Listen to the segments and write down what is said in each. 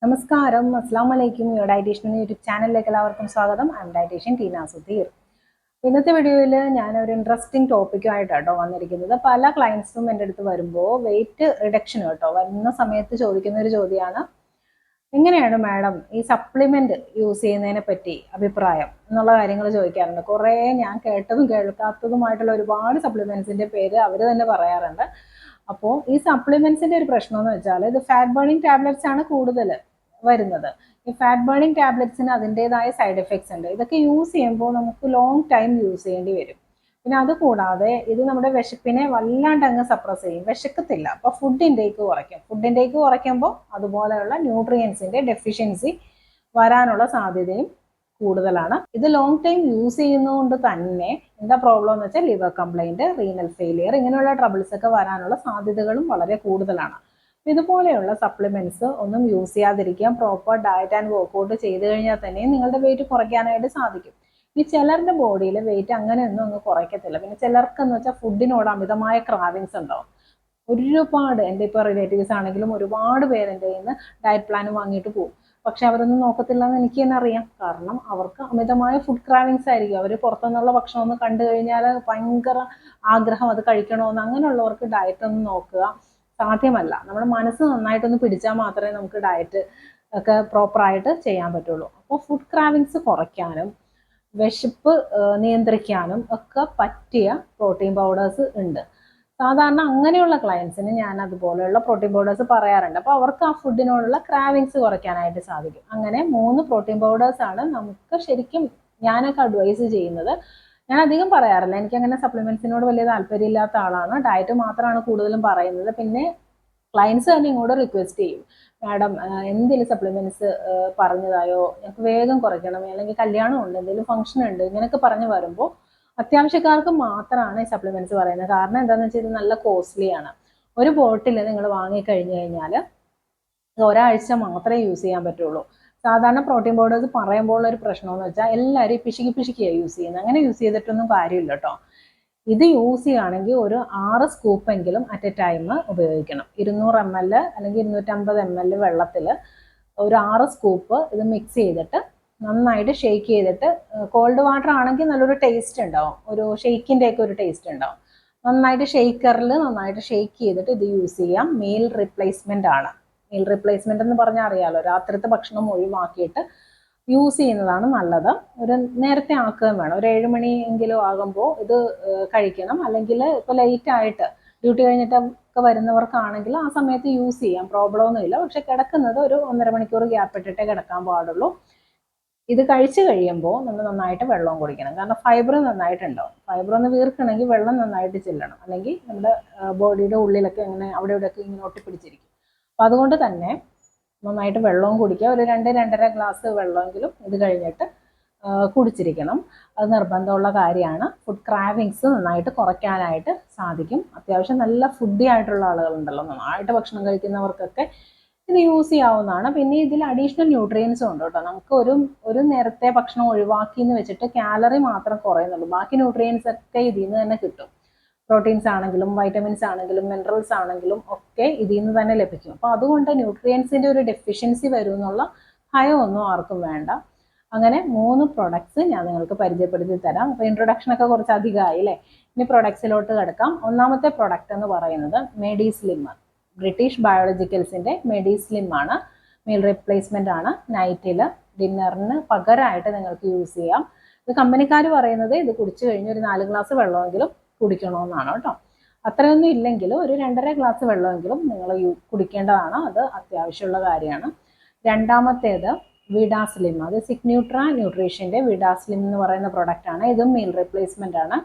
നമസ്കാരം, അസ്സാം വലൈക്കും. യുവർ ഡയറ്റീഷ്യൻ യൂട്യൂബ് ചാനലിലേക്ക് എല്ലാവർക്കും സ്വാഗതം. I'm dietitian Teena Sudheer. ഇന്നത്തെ വീഡിയോയിൽ ഞാനൊരു ഇൻട്രസ്റ്റിംഗ് ടോപ്പിക്കുമായിട്ടാണ് വന്നിരിക്കുന്നത്. പല ക്ലയൻസും എൻ്റെ അടുത്ത് വരുമ്പോൾ വെയിറ്റ് റിഡക്ഷൻ വരുന്ന സമയത്ത് ചോദിക്കുന്ന ഒരു ചോദ്യമാണ്, എങ്ങനെയാണ് മാഡം ഈ സപ്ലിമെന്റ് യൂസ് ചെയ്യുന്നതിനെ പറ്റി അഭിപ്രായം എന്നുള്ള കാര്യങ്ങൾ ചോദിക്കാറുണ്ട്. കുറേ ഞാൻ കേട്ടതും കേൾക്കാത്തതുമായിട്ടുള്ള ഒരുപാട് സപ്ലിമെന്റ്സിന്റെ പേര് അവർ തന്നെ പറയാറുണ്ട്. അപ്പോൾ ഈ സപ്ലിമെന്റ്സിന്റെ ഒരു പ്രശ്നം എന്ന് വെച്ചാൽ ഇത് ഫാറ്റ് ബേണിംഗ് ടാബ്ലറ്റ്സ് ആണ് കൂടുതൽ വരുന്നത്. ഈ ഫാറ്റ് ബേണിംഗ് ടാബ്ലറ്റ്സിന് അതിൻ്റെതായ സൈഡ് എഫക്ട്സ് ഉണ്ട്. ഇതൊക്കെ യൂസ് ചെയ്യുമ്പോൾ നമുക്ക് ലോങ് ടൈം യൂസ് ചെയ്യേണ്ടി വരും. പിന്നെ അതുകൂടാതെ ഇത് നമ്മുടെ വിശപ്പിനെ വല്ലാണ്ട് അങ്ങ് സപ്രസ് ചെയ്യും, വിശക്കത്തില്ല. അപ്പോൾ ഫുഡ് ഇൻടേക്ക് കുറയ്ക്കും. ഫുഡ് ഇൻടേക്ക് കുറയ്ക്കുമ്പോൾ അതുപോലെയുള്ള ന്യൂട്രിയൻസിന്റെ ഡെഫിഷ്യൻസി വരാനുള്ള സാധ്യതയും കൂടുതലാണ്. ഇത് ലോങ് ടൈം യൂസ് ചെയ്യുന്നതുകൊണ്ട് തന്നെ എന്താ പ്രോബ്ലം എന്ന് വെച്ചാൽ ലിവർ കംപ്ലൈന്റ്, റീനൽ ഫെയിലിയർ, ഇങ്ങനെയുള്ള ട്രബിൾസ് ഒക്കെ വരാനുള്ള സാധ്യതകളും വളരെ കൂടുതലാണ്. ഇതുപോലെയുള്ള സപ്ലിമെന്റ്സ് ഒന്നും യൂസ് ചെയ്യാതിരിക്കാൻ പ്രോപ്പർ ഡയറ്റ് ആൻഡ് വർക്കൗട്ട് ചെയ്ത് കഴിഞ്ഞാൽ തന്നെ നിങ്ങളുടെ വെയിറ്റ് കുറയ്ക്കാനായിട്ട് സാധിക്കും. ഈ ചിലരുടെ ബോഡിയിൽ വെയിറ്റ് അങ്ങനെയൊന്നും അങ്ങ് കുറയ്ക്കത്തില്ല. പിന്നെ ചിലർക്കെന്ന് വെച്ചാൽ ഫുഡിനോട് അമിതമായ ക്രാവിങ്സ് ഉണ്ടാവും. ഒരുപാട് എൻ്റെ ഇപ്പോൾ റിലേറ്റീവ്സ് ആണെങ്കിലും ഒരുപാട് പേര് എൻ്റെ കയ്യിൽ നിന്ന് ഡയറ്റ് പ്ലാൻ വാങ്ങിയിട്ട് പോകും. പക്ഷെ അവരൊന്നും നോക്കത്തില്ല എന്ന് എനിക്ക് തന്നെ അറിയാം. കാരണം അവർക്ക് അമിതമായ ഫുഡ് ക്രാവിങ്സ് ആയിരിക്കും. അവർ പുറത്തുനിന്നുള്ള ഭക്ഷണം ഒന്ന് കണ്ടു കഴിഞ്ഞാൽ ഭയങ്കര ആഗ്രഹം അത് കഴിക്കണമെന്ന്. അങ്ങനെയുള്ളവർക്ക് ഡയറ്റ് ഒന്ന് നോക്കുക സാധ്യമല്ല. നമ്മുടെ മനസ്സ് നന്നായിട്ടൊന്ന് പിടിച്ചാൽ മാത്രമേ നമുക്ക് ഡയറ്റ് ഒക്കെ പ്രോപ്പറായിട്ട് ചെയ്യാൻ പറ്റുള്ളൂ. അപ്പോൾ ഫുഡ് ക്രാവിങ്സ് കുറയ്ക്കാനും വിശപ്പ് നിയന്ത്രിക്കാനും ഒക്കെ പറ്റിയ പ്രോട്ടീൻ പൗഡേഴ്സ് ഉണ്ട്. സാധാരണ അങ്ങനെയുള്ള ക്ലയൻസിന് ഞാൻ അതുപോലെയുള്ള പ്രോട്ടീൻ പൗഡേഴ്സ് പറയാറുണ്ട്. അപ്പോൾ അവർക്ക് ആ ഫുഡിനോടുള്ള ക്രാവിങ്സ് കുറയ്ക്കാനായിട്ട് സാധിക്കും. അങ്ങനെ 3 പ്രോട്ടീൻ പൗഡേഴ്സ് ആണ് നമുക്ക് ശരിക്കും ഞാനൊക്കെ അഡ്വൈസ് ചെയ്യുന്നത്. ഞാൻ അധികം പറയാറില്ല, എനിക്കങ്ങനെ സപ്ലിമെന്റ്സിനോട് വലിയ താല്പര്യമില്ലാത്ത ആളാണ്. ഡയറ്റ് മാത്രമാണ് കൂടുതലും പറയുന്നത്. പിന്നെ ക്ലയൻസ് തന്നെ ഇങ്ങോട്ട് റിക്വസ്റ്റ് ചെയ്യും, മാഡം എന്തെങ്കിലും സപ്ലിമെന്റ്സ് പറഞ്ഞതായോ, ഞങ്ങൾക്ക് വേഗം കുറയ്ക്കണം, അല്ലെങ്കിൽ കല്യാണം ഉണ്ട്, എന്തെങ്കിലും ഫംഗ്ഷൻ ഉണ്ട്, ഇങ്ങനെയൊക്കെ പറഞ്ഞു വരുമ്പോൾ അത്യാവശ്യക്കാർക്ക് മാത്രമാണ് ഈ സപ്ലിമെന്റ്സ് പറയുന്നത്. കാരണം എന്താണെന്ന് വെച്ചാൽ ഇത് നല്ല കോസ്റ്റ്ലി ആണ്. ഒരു ബോട്ടിൽ നിങ്ങൾ വാങ്ങിക്കഴിഞ്ഞു കഴിഞ്ഞാൽ ഒരാഴ്ച മാത്രമേ യൂസ് ചെയ്യാൻ പറ്റുള്ളൂ. സാധാരണ പ്രോട്ടീൻ പൗഡേഴ്സ് പറയുമ്പോൾ ഒരു പ്രശ്നമെന്ന് വെച്ചാൽ എല്ലാവരും പിശുക്കിയാണ് യൂസ് ചെയ്യുന്നത്. അങ്ങനെ യൂസ് ചെയ്തിട്ടൊന്നും കാര്യമില്ല കേട്ടോ. ഇത് യൂസ് ചെയ്യുകയാണെങ്കിൽ ഒരു 6 സ്കൂപ്പെങ്കിലും അറ്റ് എ ടൈം ഉപയോഗിക്കണം. 200 ml അല്ലെങ്കിൽ 250 ml വെള്ളത്തിൽ ഒരു 6 സ്കൂപ്പ് ഇത് മിക്സ് ചെയ്തിട്ട് നന്നായിട്ട് ഷെയ്ക്ക് ചെയ്തിട്ട്, കോൾഡ് വാട്ടർ ആണെങ്കിൽ നല്ലൊരു ടേസ്റ്റ് ഉണ്ടാവും, ഒരു ഷെയ്ക്കിൻ്റെ ഒക്കെ ഒരു ടേസ്റ്റ് ഉണ്ടാവും. നന്നായിട്ട് ഷെയ്ക്കറിൽ നന്നായിട്ട് ഷെയ്ക്ക് ചെയ്തിട്ട് ഇത് യൂസ് ചെയ്യാം. മീൽ റീപ്ലേസ്മെന്റ് ആണ്. മീൽ റീപ്ലേസ്മെന്റ് എന്ന് പറഞ്ഞാൽ അറിയാലോ, രാത്രിത്തെ ഭക്ഷണം ഒഴിവാക്കിയിട്ട് യൂസ് ചെയ്യുന്നതാണ് നല്ലത്. ഒരു നേരത്തെ ആക്കുകയും വേണം. ഒരു 7 മണി എങ്കിലും ആകുമ്പോൾ ഇത് കഴിക്കണം. അല്ലെങ്കിൽ ഇപ്പോൾ ലേറ്റ് ആയിട്ട് ഡ്യൂട്ടി കഴിഞ്ഞിട്ടൊക്കെ വരുന്നവർക്കാണെങ്കിൽ ആ സമയത്ത് യൂസ് ചെയ്യാം, പ്രോബ്ലം ഒന്നുമില്ല. പക്ഷെ കിടക്കുന്നത് ഒരു 1.5 മണിക്കൂർ ഗ്യാപ്പ് ഇട്ടിട്ടേ കിടക്കാൻ പാടുള്ളൂ. ഇത് കഴിച്ചു കഴിയുമ്പോൾ നമ്മൾ നന്നായിട്ട് വെള്ളം കുടിക്കണം. കാരണം ഫൈബർ നന്നായിട്ടുണ്ടാവും. ഫൈബർ ഒന്ന് വീർക്കണമെങ്കിൽ വെള്ളം നന്നായിട്ട് ചെല്ലണം, അല്ലെങ്കിൽ നമ്മുടെ ബോഡിയുടെ ഉള്ളിലൊക്കെ ഇങ്ങനെ അവിടെ ഇവിടെയൊക്കെ ഇങ്ങനെ ഒട്ടിപ്പിടിച്ചിരിക്കും. അപ്പം അതുകൊണ്ട് തന്നെ നന്നായിട്ട് വെള്ളവും കുടിക്കുക. ഒരു 2-2.5 ഗ്ലാസ് വെള്ളമെങ്കിലും ഇത് കഴിഞ്ഞിട്ട് കുടിച്ചിരിക്കണം. അത് നിർബന്ധമുള്ള കാര്യമാണ്. ഫുഡ് ക്രാവിങ്സ് നന്നായിട്ട് കുറയ്ക്കാനായിട്ട് സാധിക്കും. അത്യാവശ്യം നല്ല ഫുഡി ആയിട്ടുള്ള ആളുകളുണ്ടല്ലോ, നന്നായിട്ട് ഭക്ഷണം കഴിക്കുന്നവർക്കൊക്കെ ഇത് യൂസ് ചെയ്യാവുന്നതാണ്. പിന്നെ ഇതിൽ അഡീഷണൽ ന്യൂട്രിയൻസും ഉണ്ട് കേട്ടോ. നമുക്ക് ഒരു നേരത്തെ ഭക്ഷണം ഒഴിവാക്കി എന്ന് വെച്ചിട്ട് കാലറി മാത്രം കുറയുന്നുള്ളൂ. ബാക്കി ന്യൂട്രിയൻസ് ഒക്കെ ഇതിൽ നിന്ന് തന്നെ കിട്ടും. പ്രോട്ടീൻസ് ആണെങ്കിലും വൈറ്റമിൻസ് ആണെങ്കിലും മിനറൽസ് ആണെങ്കിലും ഒക്കെ ഇതിൽ നിന്ന് തന്നെ ലഭിക്കും. അപ്പോൾ അതുകൊണ്ട് ന്യൂട്രിയൻസിൻ്റെ ഒരു ഡെഫിഷ്യൻസി വരും എന്നുള്ള ഭയമൊന്നും ആർക്കും വേണ്ട. അങ്ങനെ 3 പ്രൊഡക്ട്സ് ഞാൻ നിങ്ങൾക്ക് പരിചയപ്പെടുത്തി തരാം. അപ്പോൾ ഇൻട്രൊഡക്ഷനൊക്കെ കുറച്ച് അധികമായി അല്ലേ. ഇനി പ്രൊഡക്ട്സിലോട്ട് കിടക്കാം. ഒന്നാമത്തെ പ്രൊഡക്റ്റ് എന്ന് പറയുന്നത് മെഡിസ്ലിം, ബ്രിട്ടീഷ് ബയോളജിക്കൽസിൻ്റെ മെഡിസ്ലിം ആണ്. മീൽ റീപ്ലേസ്മെന്റ് ആണ്. നൈറ്റിൽ ഡിന്നറിന് പകരമായിട്ട് നിങ്ങൾക്ക് യൂസ് ചെയ്യാം. ഇത് കമ്പനിക്കാർ പറയുന്നത് ഇത് കുടിച്ചു കഴിഞ്ഞ് ഒരു 4 ഗ്ലാസ് വെള്ളമെങ്കിലും കുടിക്കണമെന്നാണ് കേട്ടോ. അത്രയൊന്നും ഇല്ലെങ്കിലും ഒരു 2.5 ഗ്ലാസ് വെള്ളമെങ്കിലും നിങ്ങൾ കുടിക്കേണ്ടതാണ്. അത് അത്യാവശ്യമുള്ള കാര്യമാണ്. രണ്ടാമത്തേത് വിഡാസ്ലിം, അത് സിഗ്ന്യൂട്ര ന്യൂട്രീഷൻ്റെ വിഡാസ്ലിം എന്ന് പറയുന്ന പ്രൊഡക്റ്റ് ആണ്. ഇതും മീൽ റീപ്ലേസ്മെന്റ് ആണ്.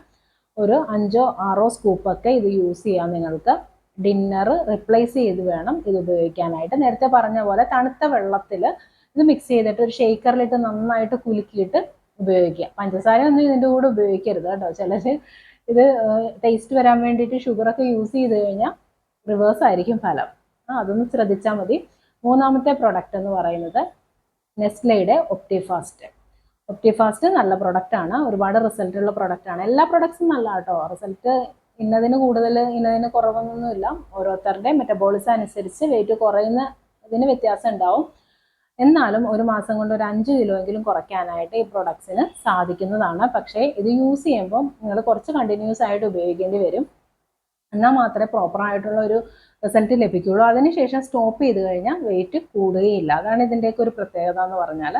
ഒരു 5-6 സ്കൂപ്പൊക്കെ ഇത് യൂസ് ചെയ്യാം നിങ്ങൾക്ക്. ഡിന്നർ റിപ്ലേസ് ചെയ്ത് വേണം ഇത് ഉപയോഗിക്കാനായിട്ട്. നേരത്തെ പറഞ്ഞ പോലെ തണുത്ത വെള്ളത്തിൽ ഇത് മിക്സ് ചെയ്തിട്ട് ഒരു ഷെയ്ക്കറിലിട്ട് നന്നായിട്ട് കുലുക്കിയിട്ട് ഉപയോഗിക്കുക. പഞ്ചസാര ഒന്നും ഇതിൻ്റെ കൂടെ ഉപയോഗിക്കരുത് കേട്ടോ. ചിലർ ഇത് ടേസ്റ്റ് വരാൻ വേണ്ടിയിട്ട് ഷുഗറൊക്കെ യൂസ് ചെയ്ത് കഴിഞ്ഞാൽ റിവേഴ്സ് ആയിരിക്കും ഫലം. അതൊന്ന് ശ്രദ്ധിച്ചാൽ മതി. മൂന്നാമത്തെ പ്രൊഡക്റ്റ് എന്ന് പറയുന്നത് നെസ്ലയുടെ ഒപ്റ്റിഫാസ്റ്റ്. ഒപ്റ്റിഫാസ്റ്റ് നല്ല പ്രൊഡക്റ്റാണ്, ഒരുപാട് റിസൾട്ടുള്ള പ്രൊഡക്റ്റാണ്. എല്ലാ പ്രൊഡക്ട്സും നല്ല കേട്ടോ. റിസൾട്ട് ഇന്നതിന് കൂടുതൽ ഇന്നതിന് കുറവൊന്നുമില്ല. ഓരോരുത്തരുടെ മെറ്റബോളിസം അനുസരിച്ച് വെയിറ്റ് കുറയുന്ന ഇതിന് വ്യത്യാസം ഉണ്ടാവും. എന്നാലും ഒരു മാസം കൊണ്ട് ഒരു 5 കിലോ എങ്കിലും കുറയ്ക്കാനായിട്ട് ഈ പ്രൊഡക്ട്സിന് സാധിക്കുന്നതാണ്. പക്ഷേ ഇത് യൂസ് ചെയ്യുമ്പോൾ നിങ്ങൾ കുറച്ച് കണ്ടിന്യൂസ് ആയിട്ട് ഉപയോഗിക്കേണ്ടി വരും. എന്നാൽ മാത്രമേ പ്രോപ്പർ ആയിട്ടുള്ള ഒരു റിസൾട്ട് ലഭിക്കുകയുള്ളൂ. അതിനുശേഷം സ്റ്റോപ്പ് ചെയ്ത് കഴിഞ്ഞാൽ വെയിറ്റ് കൂടുകയില്ല. അതാണ് ഇതിൻ്റെയൊക്കെ ഒരു പ്രത്യേകത എന്ന് പറഞ്ഞാൽ.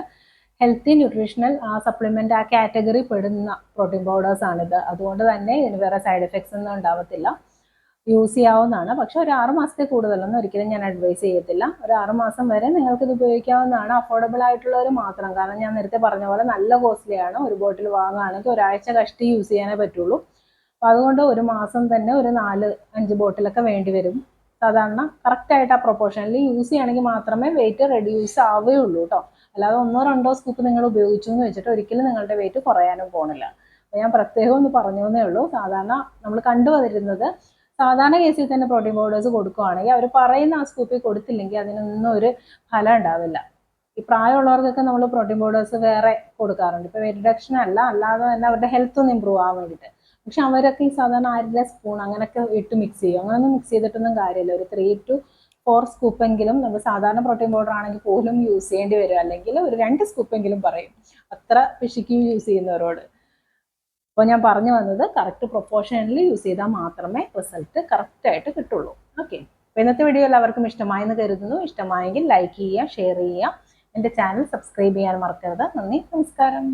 ഹെൽത്തി ന്യൂട്രീഷണൽ സപ്ലിമെൻ്റ് ആ കാറ്റഗറി പെടുന്ന പ്രോട്ടീൻ പൗഡേഴ്സ് ആണിത്. അതുകൊണ്ട് തന്നെ ഇതിന് വേറെ സൈഡ് എഫക്ട്സ് ഒന്നും ഉണ്ടാവത്തില്ല, യൂസ് ചെയ്യാവുന്നതാണ്. പക്ഷെ ഒരു 6 മാസത്തിൽ കൂടുതലൊന്നും ഒരിക്കലും ഞാൻ അഡ്വൈസ് ചെയ്യത്തില്ല. ഒരു 6 മാസം വരെ നിങ്ങൾക്ക് ഇത് ഉപയോഗിക്കാവുന്നതാണ്. അഫോർഡബിൾ ആയിട്ടുള്ളവർ മാത്രം. കാരണം ഞാൻ നേരത്തെ പറഞ്ഞ പോലെ നല്ല കോസ്റ്റ്ലിയാണ്. ഒരു ബോട്ടിൽ വാങ്ങുകയാണെങ്കിൽ ഒരാഴ്ച കഷ്ടി യൂസ് ചെയ്യാനേ പറ്റുള്ളൂ. അപ്പോൾ അതുകൊണ്ട് ഒരു മാസം തന്നെ ഒരു 4-5 ബോട്ടിലൊക്കെ വേണ്ടി വരും. സാധാരണ കറക്റ്റായിട്ട് ആ പ്രൊപ്പോർഷനിൽ യൂസ് ചെയ്യുകയാണെങ്കിൽ മാത്രമേ വെയിറ്റ് റെഡ്യൂസ് ആവുകയുള്ളൂ കേട്ടോ. അല്ലാതെ 1-2 സ്കൂപ്പ് നിങ്ങൾ ഉപയോഗിച്ചു എന്ന് വെച്ചിട്ട് ഒരിക്കലും നിങ്ങളുടെ വെയിറ്റ് കുറയാനും പോണില്ല. അപ്പോൾ ഞാൻ പ്രത്യേകം ഒന്ന് പറഞ്ഞു എന്നേ ഉള്ളൂ. സാധാരണ നമ്മൾ കണ്ടുവരുന്നത് സാധാരണ കേസിൽ തന്നെ പ്രോട്ടീൻ പൗഡേഴ്സ് കൊടുക്കുകയാണെങ്കിൽ അവർ പറയുന്ന ആ സ്കൂപ്പിൽ കൊടുത്തില്ലെങ്കിൽ അതിനൊന്നും ഒരു ഫലം ഉണ്ടാവില്ല. ഈ പ്രായമുള്ളവർക്കൊക്കെ നമ്മൾ പ്രോട്ടീൻ പൗഡേഴ്സ് വേറെ കൊടുക്കാറുണ്ട്. ഇപ്പോൾ വെയിറ്റ് റിഡക്ഷൻ അല്ലാതെ തന്നെ അവരുടെ ഹെൽത്ത് ഒന്ന് ഇമ്പ്രൂവ് ആവാൻ വേണ്ടിയിട്ട്. പക്ഷെ അവരൊക്കെ ഈ സാധാരണ 1/2 സ്പൂൺ അങ്ങനെയൊക്കെ ഇട്ട് മിക്സ് ചെയ്യും. അങ്ങനെയൊന്നും മിക്സ് ചെയ്തിട്ടൊന്നും കാര്യമില്ല. ഒരു 3 to 4 സ്കൂപ്പെങ്കിലും നമ്മൾ സാധാരണ പ്രോട്ടീൻ പൗഡർ ആണെങ്കിൽ പോലും യൂസ് ചെയ്യേണ്ടി വരും. അല്ലെങ്കിൽ ഒരു 2 സ്കൂപ്പെങ്കിലും പറയും അത്ര പിശുക്കി യൂസ് ചെയ്യുന്നവരോട്. അപ്പോൾ ഞാൻ പറഞ്ഞു വന്നത് കറക്റ്റ് പ്രൊപ്പോർഷനിൽ യൂസ് ചെയ്താൽ മാത്രമേ റിസൾട്ട് കറക്റ്റായിട്ട് കിട്ടുള്ളൂ. ഓക്കെ, അപ്പോൾ ഇന്നത്തെ വീഡിയോ എല്ലാവർക്കും ഇഷ്ടമായെന്ന് കരുതുന്നു. ഇഷ്ടമായെങ്കിൽ ലൈക്ക് ചെയ്യുക, ഷെയർ ചെയ്യുക. എൻ്റെ ചാനൽ സബ്സ്ക്രൈബ് ചെയ്യാൻ മറക്കരുത്. നന്ദി, നമസ്കാരം.